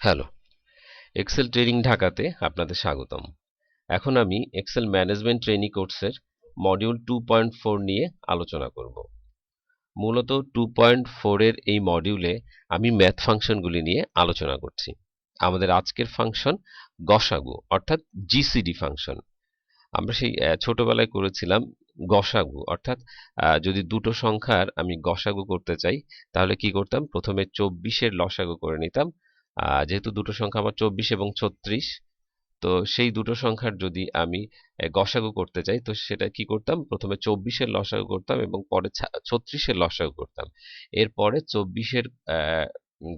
Hello, Excel training ঢাকাতে আপনাদের স্বাগতম। এখন আমি এক্সেল ম্যানেজমেন্ট ট্রেনিং কোর্সের মডিউল 2.4 নিয়ে আলোচনা করব। মূলত 2.4 এর এই মডিউলে আমি ম্যাথ ফাংশনগুলি নিয়ে আলোচনা করছি। আমাদের আজকের ফাংশন গসাগু অর্থাৎ জিসিডি ফাংশন। আমরা সেই ছোটবেলায় করেছিলাম গসাগু অর্থাৎ যদি দুটো সংখ্যার আমি গসাগু করতে চাই তাহলে কি করতাম, প্রথমে 24-এর লসাগু করে নিতাম। যেহেতু দুটো সংখ্যা আমার 24 এবং 36, তো সেই দুটো সংখ্যার যদি আমি গসাগু করতে চাই তো সেটা কি করতাম, প্রথমে 24-এর লসাগু করতাম এবং পরে 36-এর লসাগু করতাম। এরপরে 24-এর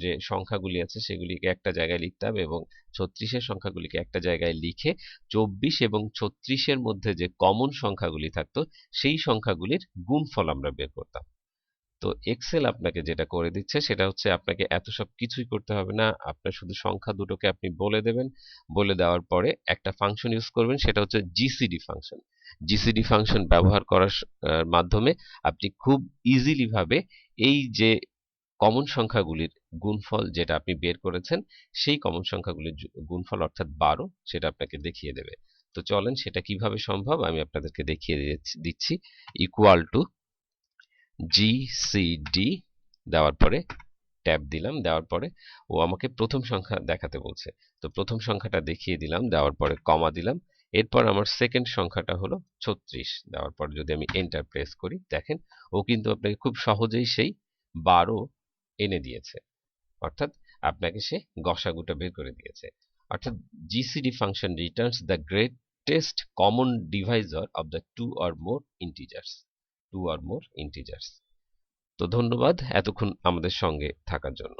যে সংখ্যাগুলি আছে সেগুলিকে একটা জায়গায় লিখতাম এবং 36-এর সংখ্যাগুলিকে একটা জায়গায় লিখে 24 এবং 36-এর মধ্যে যে কমন সংখ্যাগুলি থাকতো সেই সংখ্যাগুলির গুণফল আমরা বের করতাম। তো এক্সেল আপনাকে যেটা করে দিচ্ছে সেটা হচ্ছে আপনাকে এত সব কিছুই করতে হবে না। আপনার শুধু সংখ্যা দুটোকে আপনি বলে দেবেন, বলে দেওয়ার পরে একটা ফাংশন ইউজ করবেন, সেটা হচ্ছে জিসিডি ফাংশন। জিসিডি ফাংশন ব্যবহার করার মাধ্যমে আপনি খুব ইজিলি ভাবে এই যে কমন সংখ্যাগুলির গুণফল যেটা আপনি বের করেছেন সেই কমন সংখ্যাগুলির গুণফল অর্থাৎ 12 সেটা আপনাকে দেখিয়ে দেবে। তো চলেন সেটা কিভাবে সম্ভব আমি আপনাদেরকে দেখিয়ে দিচ্ছি। ইকুয়াল টু GCD দেওয়ার পরে ট্যাব দিলাম, দেওয়ার পরে ও আমাকে প্রথম সংখ্যা দেখাতে বলছে। তো প্রথম সংখ্যাটা দেখিয়ে দিলাম, দেওয়ার পরে কমা দিলাম। এরপর আমার সেকেন্ড সংখ্যাটা হলো 36, দেওয়ার পর যদি আমি এন্টার প্রেস করি দেখেন ও কিন্তু আপনাকে খুব সহজেই সেই 12 এনে দিয়েছে, অর্থাৎ আপনাকে সে গসাগুটা বের করে দিয়েছে। অর্থাৎ GCD function returns the greatest common divisor of the two or more integers. তো ধন্যবাদ এতক্ষণ আমাদের সঙ্গে থাকার জন্য।